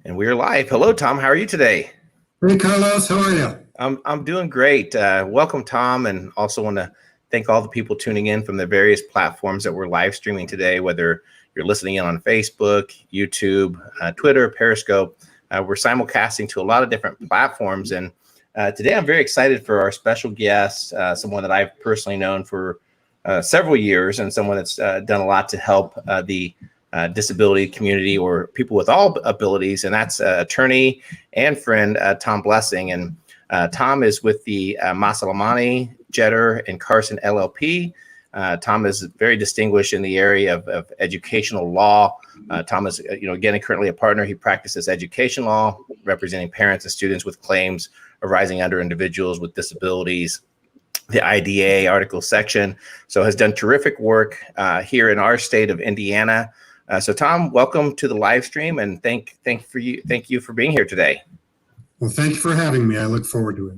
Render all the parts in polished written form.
And we're live. Hello, Tom. How are you today? Hey, Carlos. How are you? I'm doing great. Welcome, Tom, and also want to thank all the people tuning in from the various platforms that we're live streaming today, whether you're listening in on Facebook, YouTube, Twitter, Periscope. We're simulcasting to a lot of different platforms. And today I'm very excited for our special guest, someone that I've personally known for several years and someone that's done a lot to help the disability community or people with all abilities, and that's attorney and friend Tom Blessing. And Tom is with the Masalamani, Jeter, and Carson LLP. Tom is very distinguished in the area of educational law. Tom is, again, currently a partner. He practices education law, representing parents and students with claims arising under individuals with disabilities, the IDA article section. So has done terrific work here in our state of Indiana. So Tom, welcome to the live stream, and thank you for being here today. Well, thank you for having me. I look forward to it.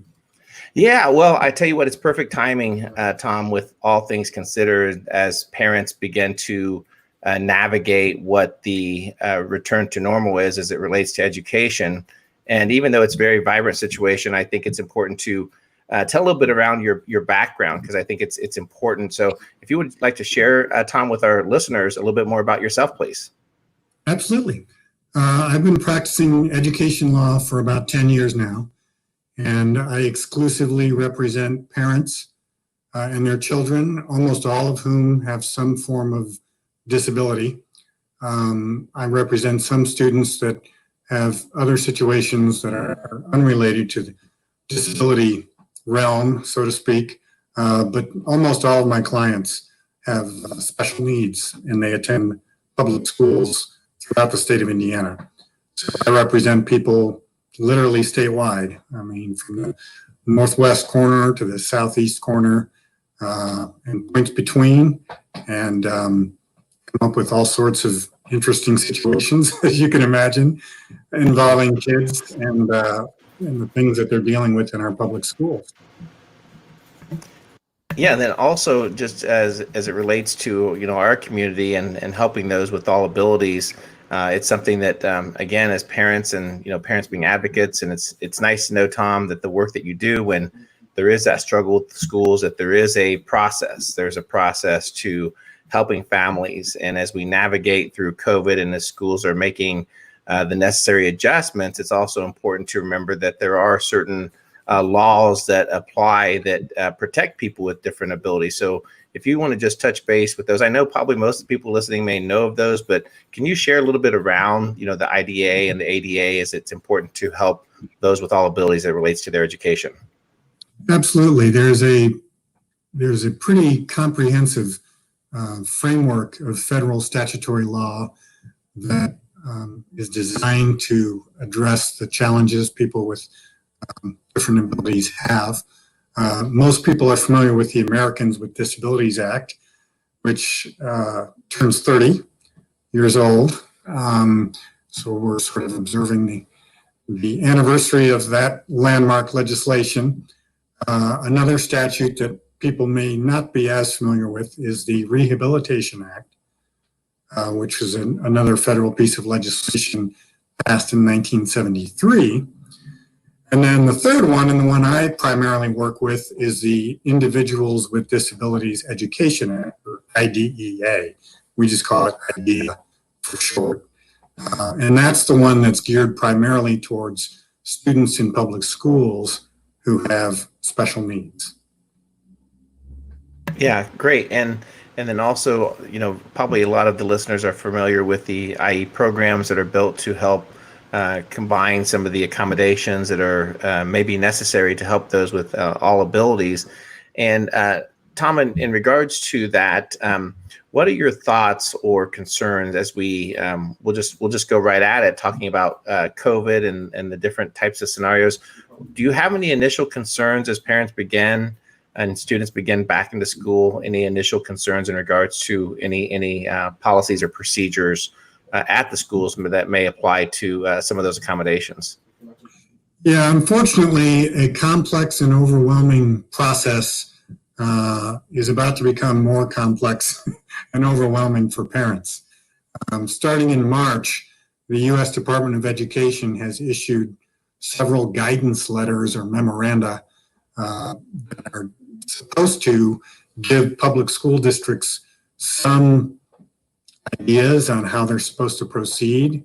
Yeah, well, I tell you what, it's perfect timing, Tom, with all things considered, as parents begin to navigate what the return to normal is as it relates to education. And even though it's a very vibrant situation, I think it's important to tell a little bit around your background, because I think it's important. So if you would like to share, Tom, with our listeners a little bit more about yourself, please. Absolutely. I've been practicing education law for about 10 years now, and I exclusively represent parents and their children, almost all of whom have some form of disability. I represent some students that have other situations that are unrelated to the disability realm, so to speak, but almost all of my clients have special needs, and they attend public schools throughout the state of Indiana. So I represent people literally statewide. I mean, from the northwest corner to the southeast corner, and points between, and come up with all sorts of interesting situations, as you can imagine, involving kids and the things that they're dealing with in our public schools. Yeah, and then also just as it relates to our community and helping those with all abilities, it's something that again, as parents and parents being advocates, and it's nice to know, Tom, that the work that you do when there is that struggle with the schools, that there is a process. There's a process to helping families, and as we navigate through COVID and the schools are making the necessary adjustments, it's also important to remember that there are certain laws that apply that protect people with different abilities. So if you want to just touch base with those, I know probably most of the people listening may know of those, but can you share a little bit around, the IDA and the ADA, as it's important to help those with all abilities that relates to their education? Absolutely. There's a pretty comprehensive framework of federal statutory law that is designed to address the challenges people with different abilities have. Most people are familiar with the Americans with Disabilities Act, which turns 30 years old. So we're sort of observing the anniversary of that landmark legislation. Another statute that people may not be as familiar with is the Rehabilitation Act, which was another federal piece of legislation passed in 1973. And then the third one, and the one I primarily work with, is the Individuals with Disabilities Education Act, or IDEA. We just call it IDEA for short. And that's the one that's geared primarily towards students in public schools who have special needs. Yeah, great. And then also, probably a lot of the listeners are familiar with the IE programs that are built to help combine some of the accommodations that are maybe necessary to help those with all abilities. And Tom, in regards to that, what are your thoughts or concerns as we'll just go right at it, talking about COVID and the different types of scenarios? Do you have any initial concerns as parents begin and students begin back into school? Any initial concerns in regards to any policies or procedures at the schools that may apply to some of those accommodations? Yeah, unfortunately, a complex and overwhelming process is about to become more complex and overwhelming for parents. Starting in March, the U.S. Department of Education has issued several guidance letters or memoranda that are supposed to give public school districts some ideas on how they're supposed to proceed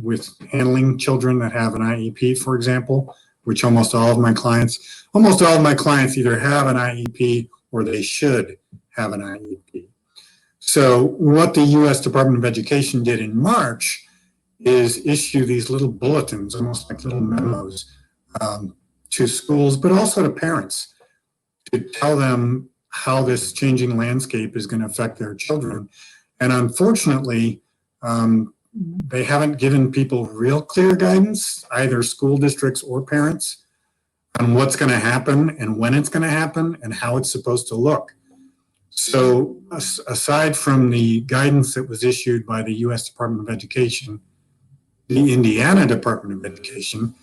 with handling children that have an IEP, for example, which almost all of my clients either have an IEP or they should have an IEP. So what the U.S. Department of Education did in March is issue these little bulletins, almost like little memos, to schools, but also to parents, to tell them how this changing landscape is going to affect their children. And unfortunately, they haven't given people real clear guidance, either school districts or parents, on what's going to happen and when it's going to happen and how it's supposed to look. So aside from the guidance that was issued by the U.S. Department of Education, the Indiana Department of Education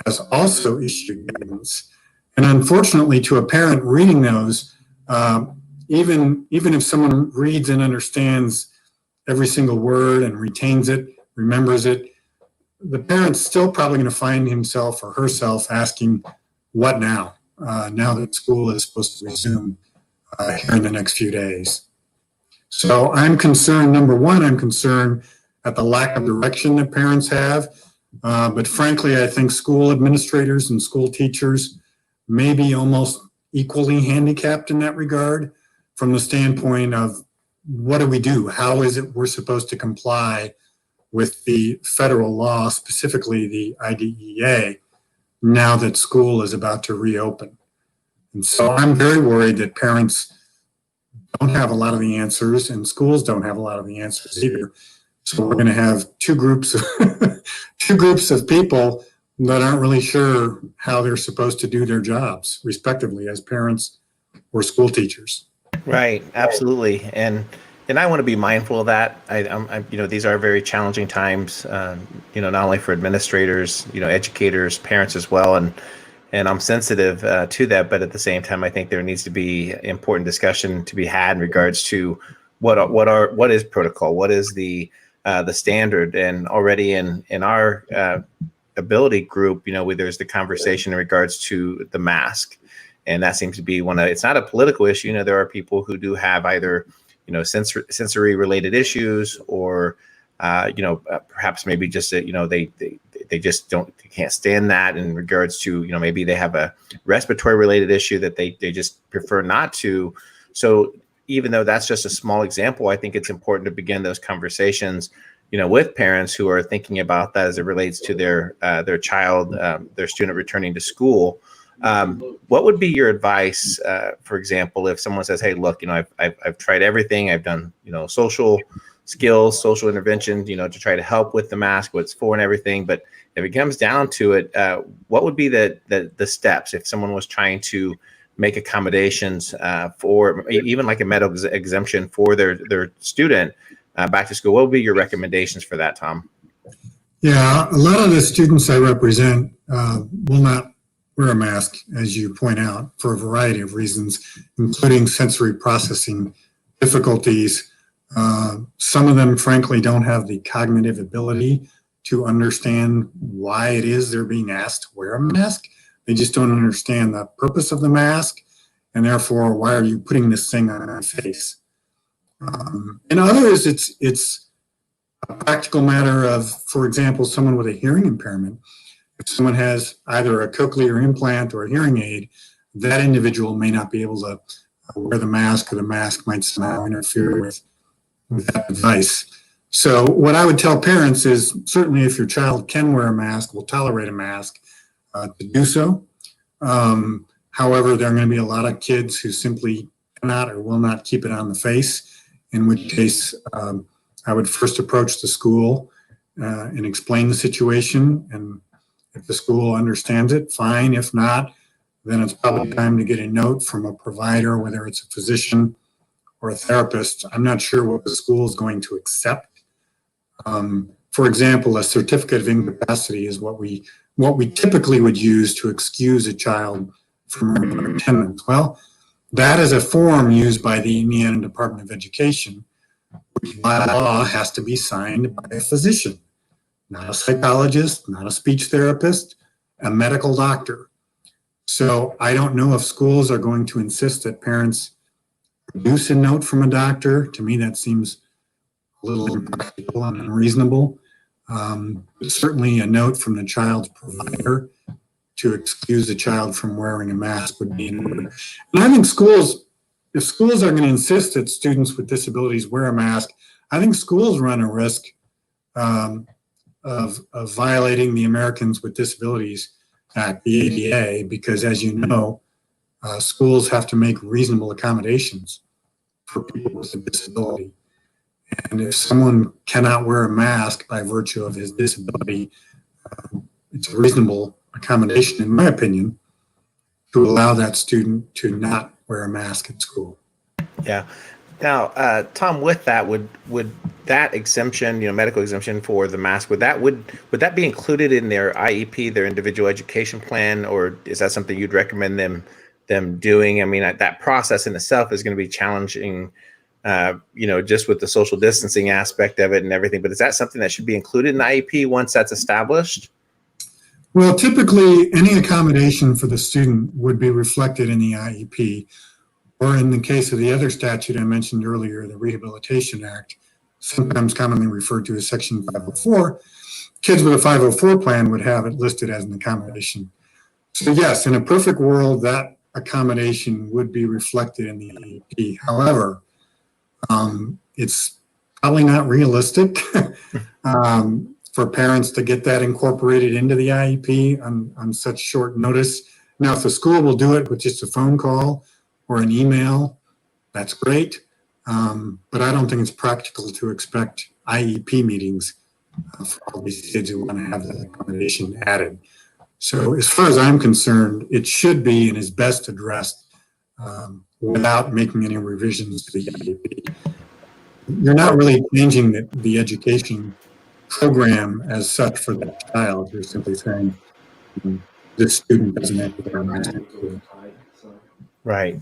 has also issued guidance. And unfortunately, to a parent reading those, even if someone reads and understands every single word and retains it, remembers it, the parent's still probably going to find himself or herself asking, what now? Now that school is supposed to resume here in the next few days. So I'm concerned, number one, I'm concerned at the lack of direction that parents have. But frankly, I think school administrators and school teachers may be almost equally handicapped in that regard from the standpoint of what do we do? How is it we're supposed to comply with the federal law, specifically the IDEA, now that school is about to reopen? And so I'm very worried that parents don't have a lot of the answers and schools don't have a lot of the answers either. So we're going to have two groups of people that aren't really sure how they're supposed to do their jobs, respectively, as parents or school teachers. Right, absolutely, and I want to be mindful of that. These are very challenging times. Not only for administrators, educators, parents as well, and I'm sensitive to that. But at the same time, I think there needs to be important discussion to be had in regards to what is protocol, what is the standard, and already in our ability group, there's the conversation in regards to the mask, and that seems to be it's not a political issue. There are people who do have either sensory related issues or perhaps maybe just they just they can't stand that in regards to maybe they have a respiratory related issue that they just prefer not to. So even though that's just a small example, I think it's important to begin those conversations with parents who are thinking about that as it relates to their child, their student returning to school. What would be your advice, for example, if someone says, hey, look, I've tried everything, I've done, social skills, social intervention, to try to help with the mask, what it's for and everything. But if it comes down to it, what would be the steps if someone was trying to make accommodations for even like a medical exemption for their student back to school? What would be your recommendations for that, Tom? Yeah, a lot of the students I represent will not wear a mask, as you point out, for a variety of reasons, including sensory processing difficulties. Some of them, frankly, don't have the cognitive ability to understand why it is they're being asked to wear a mask. They just don't understand the purpose of the mask, and therefore, why are you putting this thing on my face? In others, it's a practical matter of, for example, someone with a hearing impairment. If someone has either a cochlear implant or a hearing aid, that individual may not be able to wear the mask, or the mask might somehow interfere with that device. So what I would tell parents is, certainly if your child can wear a mask, will tolerate a mask, to do so. However, there are going to be a lot of kids who simply cannot or will not keep it on the face, in which case I would first approach the school and explain the situation. And if the school understands it, fine. If not, then it's probably time to get a note from a provider, whether it's a physician or a therapist. I'm not sure what the school is going to accept. For example, a certificate of incapacity is what we typically would use to excuse a child from regular attendance. Well, that is a form used by the Indiana Department of Education, which by law has to be signed by a physician. not a psychologist, not a speech therapist, a medical doctor. So I don't know if schools are going to insist that parents produce a note from a doctor. To me, that seems a little impractical and unreasonable. But certainly a note from the child's provider to excuse the child from wearing a mask would be in order. And I think if schools are going to insist that students with disabilities wear a mask, I think schools run a risk of violating the Americans with Disabilities Act, the ADA, because as you know, schools have to make reasonable accommodations for people with a disability. And if someone cannot wear a mask by virtue of his disability, it's a reasonable accommodation, in my opinion, to allow that student to not wear a mask at school. Yeah. Now, Tom, with that, would that exemption, medical exemption for the mask, would that be included in their IEP, their individual education plan, or is that something you'd recommend them doing? I mean, that process in itself is going to be challenging, just with the social distancing aspect of it and everything. But is that something that should be included in the IEP once that's established? Well, typically, any accommodation for the student would be reflected in the IEP, or in the case of the other statute I mentioned earlier, the Rehabilitation Act, sometimes commonly referred to as Section 504, kids with a 504 plan would have it listed as an accommodation. So yes, in a perfect world, that accommodation would be reflected in the IEP. However, it's probably not realistic for parents to get that incorporated into the IEP on such short notice. Now, if the school will do it with just a phone call or an email, that's great. But I don't think it's practical to expect IEP meetings for all these kids who want to have that accommodation added. So as far as I'm concerned, it should be and is best addressed without making any revisions to the IEP. You're not really changing the education program as such for the child. You're simply saying this student doesn't have to wear a mask. Right.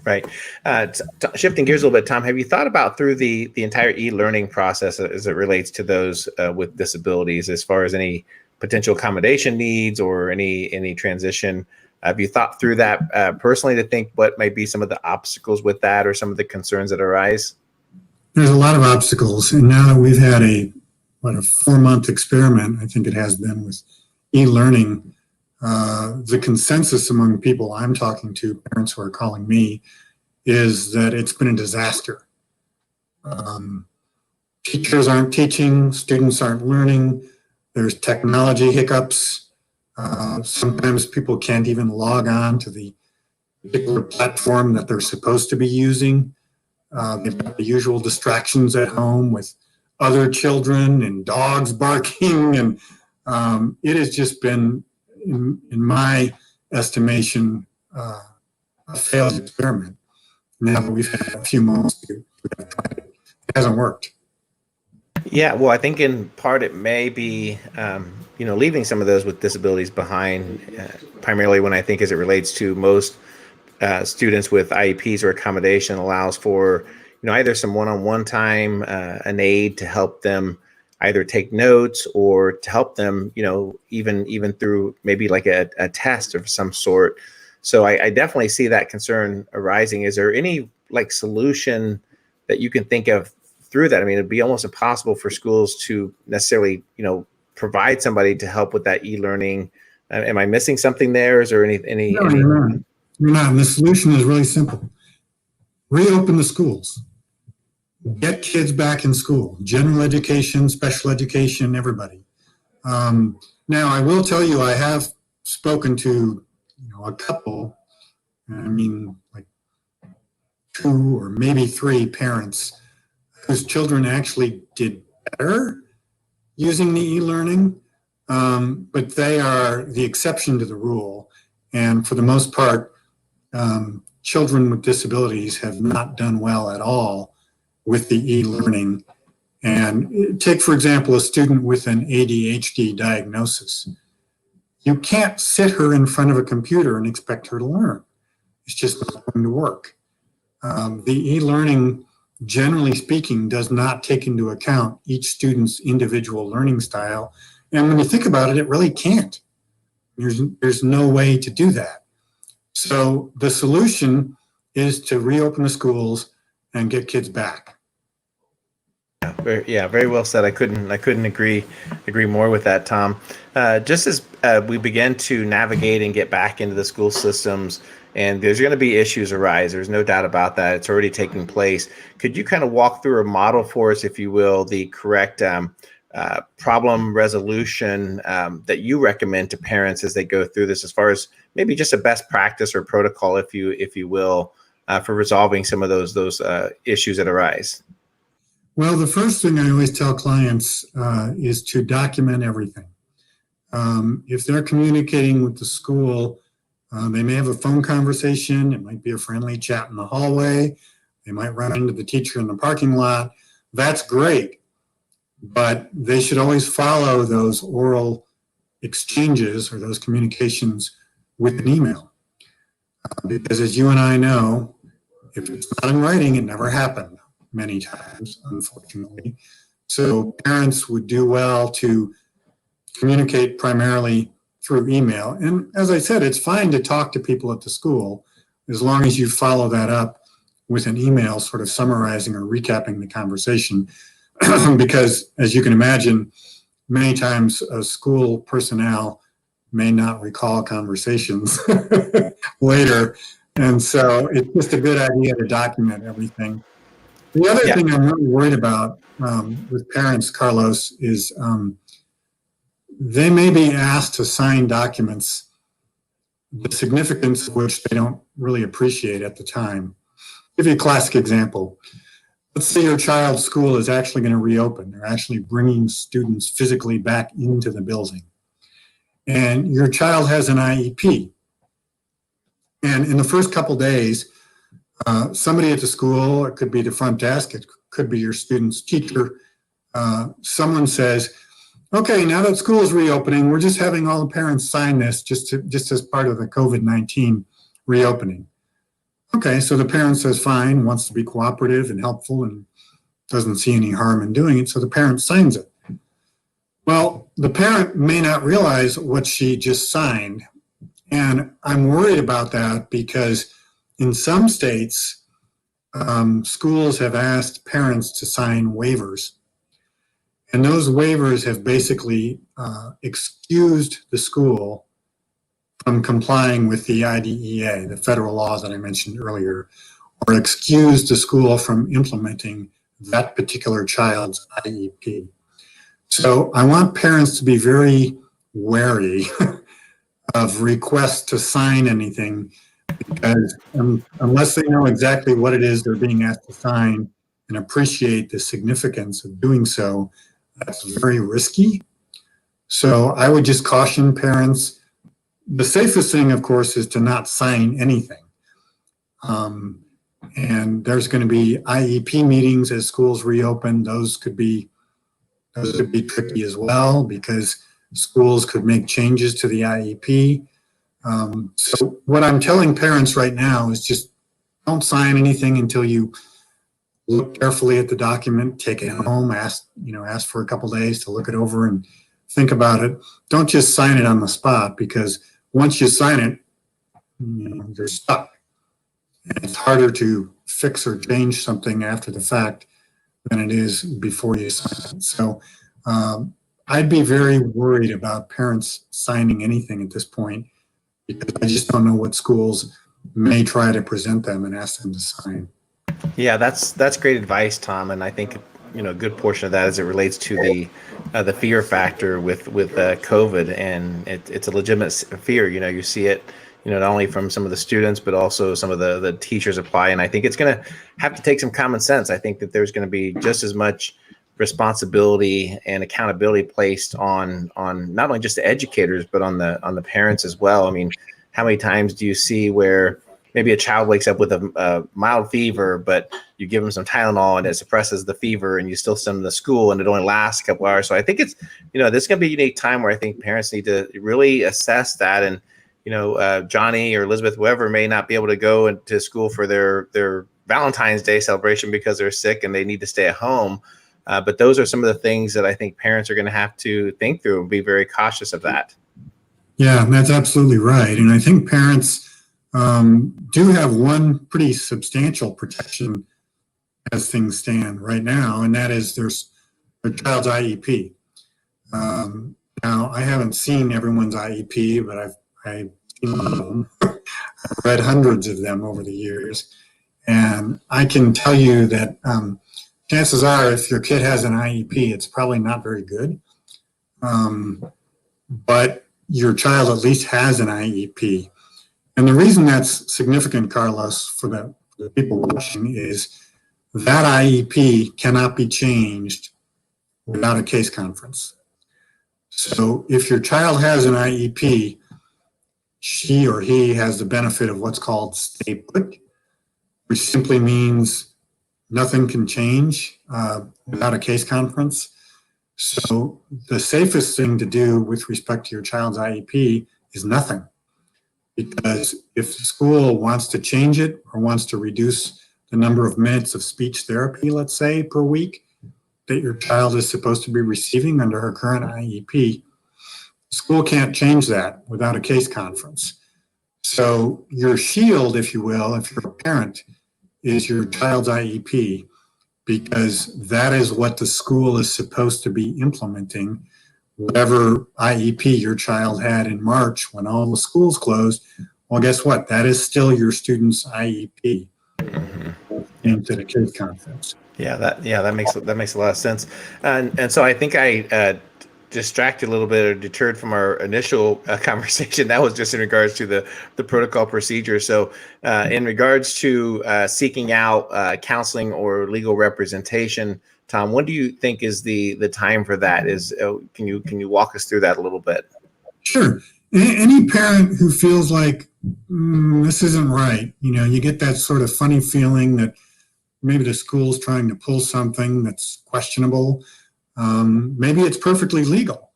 Shifting gears a little bit, Tom, have you thought about through the entire e-learning process as it relates to those with disabilities, as far as any potential accommodation needs or any transition? Have you thought through that personally to think what might be some of the obstacles with that or some of the concerns that arise? There's a lot of obstacles. And now that we've had a 4-month experiment, I think it has been, with e-learning, the consensus among people I'm talking to, parents who are calling me, is that it's been a disaster. Teachers aren't teaching, students aren't learning, there's technology hiccups. Sometimes people can't even log on to the particular platform that they're supposed to be using. They've got the usual distractions at home with other children and dogs barking, and it has just been, in my estimation, a failed experiment. Now that we've had a few months to try it, it hasn't worked. Yeah, well, I think in part it may be, leaving some of those with disabilities behind, primarily when I think as it relates to most students with IEPs or accommodation allows for, either some one-on-one time, an aide to help them either take notes or to help them, even through maybe like a test of some sort. So I definitely see that concern arising. Is there any solution that you can think of through that? I mean, it'd be almost impossible for schools to necessarily, provide somebody to help with that e-learning. Am I missing something there? Is there any? No, you're not. You're not. And the solution is really simple. Reopen the schools. Get kids back in school. General education, special education, everybody. Now, I will tell you, I have spoken to a couple, I mean, like 2 or maybe 3 parents whose children actually did better using the e-learning, but they are the exception to the rule. And for the most part, children with disabilities have not done well at all with the e-learning. And take, for example, a student with an ADHD diagnosis. You can't sit her in front of a computer and expect her to learn. It's just not going to work. The e-learning, generally speaking, does not take into account each student's individual learning style And when you think about it, it really can't. There's no way to do that. So the solution is to reopen the schools and get kids back. Very well said. I couldn't agree more with that, Tom. Just as we begin to navigate and get back into the school systems, and there's going to be issues arise. There's no doubt about that. It's already taking place. Could you kind of walk through a model for us, if you will, the correct problem resolution that you recommend to parents as they go through this, as far as maybe just a best practice or protocol, if you will, for resolving some of those issues that arise? Well, the first thing I always tell clients is to document everything. If they're communicating with the school, they may have a phone conversation. It might be a friendly chat in the hallway. They might run into the teacher in the parking lot. That's great, but they should always follow those oral exchanges or those communications with an email. Because as you and I know, if it's not in writing, it never happened. Many times, unfortunately. So parents would do well to communicate primarily through email. And as I said, it's fine to talk to people at the school as long as you follow that up with an email sort of summarizing or recapping the conversation. Because as you can imagine, many times school personnel may not recall conversations later. And so it's just a good idea to document everything. The other thing I'm really worried about with parents, Carlos, is they may be asked to sign documents, the significance of which they don't really appreciate at the time. I'll give you a classic example. Let's say your child's school is actually going to reopen. They're actually bringing students physically back into the building. And your child has an IEP. And in the first couple days, somebody at the school, it could be the front desk, it could be your student's teacher, someone says, okay, now that school is reopening, we're just having all the parents sign this just as part of the COVID-19 reopening. Okay, so the parent says fine, wants to be cooperative and helpful and doesn't see any harm in doing it, so the parent signs it. Well, the parent may not realize what she just signed, and I'm worried about that because in some states, schools have asked parents to sign waivers. And those waivers have basically excused the school from complying with the IDEA, the federal laws that I mentioned earlier, or excused the school from implementing that particular child's IEP. So I want parents to be very wary of requests to sign anything, because unless they know exactly what it is they're being asked to sign and appreciate the significance of doing so, that's very risky. So I would just caution parents. The safest thing, of course, is to not sign anything. And there's going to be IEP meetings as schools reopen. Those could be tricky as well, because schools could make changes to the IEP. So what I'm telling parents right now is just don't sign anything until you look carefully at the document, take it home, ask for a couple days to look it over and think about it. Don't just sign it on the spot, because once you sign it, you're stuck. And it's harder to fix or change something after the fact than it is before you sign it. So I'd be very worried about parents signing anything at this point, because I just don't know what schools may try to present them and ask them to sign. Yeah, that's great advice, Tom, and I think a good portion of that as it relates to the fear factor with COVID, and it's a legitimate fear. You see it, not only from some of the students, but also some of the teachers apply, and I think it's going to have to take some common sense. I think that there's going to be just as much responsibility and accountability placed on not only just the educators, but on the parents as well. I mean, how many times do you see where maybe a child wakes up with a mild fever, but you give them some Tylenol and it suppresses the fever, and you still send them to school and it only lasts a couple hours. So I think it's, this is going to be a unique time where I think parents need to really assess that. And, Johnny or Elizabeth, whoever, may not be able to go into school for their Valentine's Day celebration because they're sick and they need to stay at home. But those are some of the things that I think parents are going to have to think through and be very cautious of that. Yeah, that's absolutely right. And I think parents do have one pretty substantial protection as things stand right now, and that is there's their child's IEP. Now, I haven't seen everyone's IEP, but I've seen them. I've read hundreds of them over the years. And I can tell you that chances are, if your kid has an IEP, it's probably not very good. But your child at least has an IEP. And the reason that's significant, Carlos, for the people watching, is that IEP cannot be changed without a case conference. So if your child has an IEP, she or he has the benefit of what's called stay put, which simply means nothing can change without a case conference. So the safest thing to do with respect to your child's IEP is nothing. Because if the school wants to change it or wants to reduce the number of minutes of speech therapy, let's say, per week, that your child is supposed to be receiving under her current IEP, school can't change that without a case conference. So your shield, if you will, if you're a parent, is your child's IEP, because that is what the school is supposed to be implementing. Whatever IEP your child had in March when all the schools closed, well, guess what? That is still your student's IEP into the case conference. That makes a lot of sense. And so I think I distracted a little bit or deterred from our initial conversation. That was just in regards to the protocol procedure. So in regards to seeking out counseling or legal representation, Tom, when do you think is the time for that? Can you walk us through that a little bit? Sure. Any parent who feels like this isn't right, you get that sort of funny feeling that maybe the school's trying to pull something that's questionable. Maybe it's perfectly legal,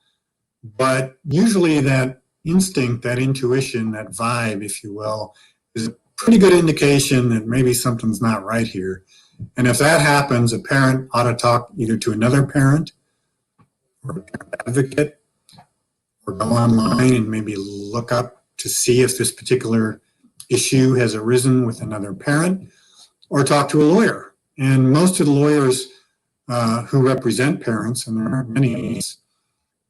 but usually that instinct, that intuition, that vibe, if you will, is a pretty good indication that maybe something's not right here. And if that happens, a parent ought to talk either to another parent or a parent advocate, or go online and maybe look up to see if this particular issue has arisen with another parent, or talk to a lawyer. And most of the lawyers who represent parents, and there aren't many of us,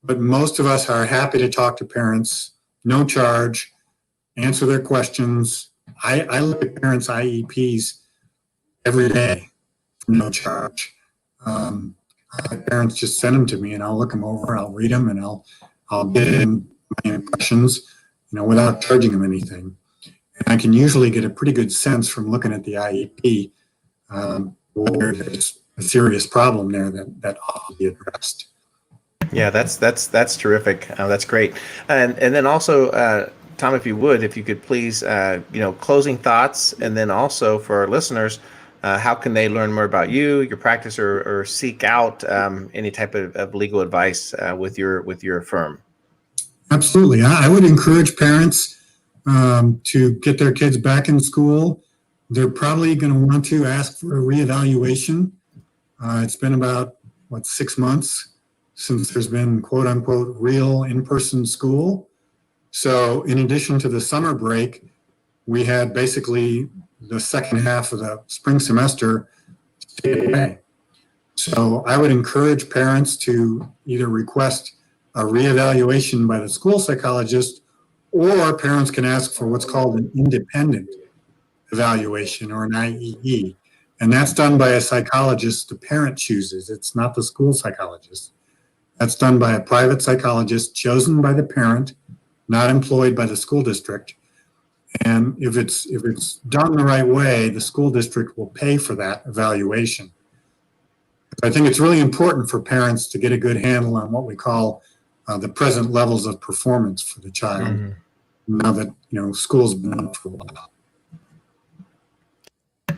but most of us are happy to talk to parents, no charge, answer their questions. I look at parents' IEPs every day for no charge. Parents just send them to me, and I'll look them over, I'll read them, and I'll get in my impressions, without charging them anything. And I can usually get a pretty good sense from looking at the IEP where there's a serious problem there that ought to be addressed. Yeah, that's terrific. That's great. And then also, Tom, if you could please, closing thoughts, and then also for our listeners, how can they learn more about you, your practice, or seek out any type of legal advice with your firm? Absolutely. I would encourage parents to get their kids back in school. They're probably going to want to ask for a reevaluation. It's been about, 6 months since there's been quote unquote real in-person school. So in addition to the summer break, we had basically the second half of the spring semester stay away. So I would encourage parents to either request a reevaluation by the school psychologist, or parents can ask for what's called an independent evaluation, or an IEE. And that's done by a psychologist the parent chooses. It's not the school psychologist. That's done by a private psychologist chosen by the parent, not employed by the school district. And if it's done the right way, the school district will pay for that evaluation. I think it's really important for parents to get a good handle on what we call the present levels of performance for the child, now that school's been out for a while.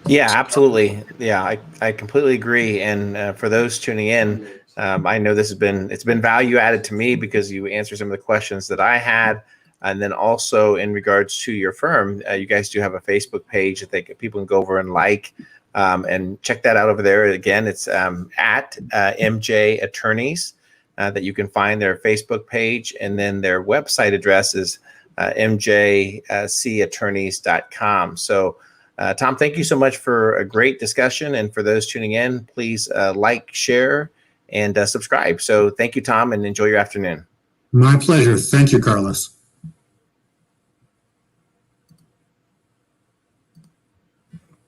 Yeah, absolutely. Yeah, I completely agree. And for those tuning in, I know it's been value added to me because you answered some of the questions that I had. And then also in regards to your firm, you guys do have a Facebook page that people can go over and like. And check that out over there. Again, it's at MJ Attorneys that you can find their Facebook page. And then their website address is mjcattorneys.com. So, Tom, thank you so much for a great discussion. And for those tuning in, please like, share, and subscribe. So thank you, Tom, and enjoy your afternoon. My pleasure. Thank you, Carlos.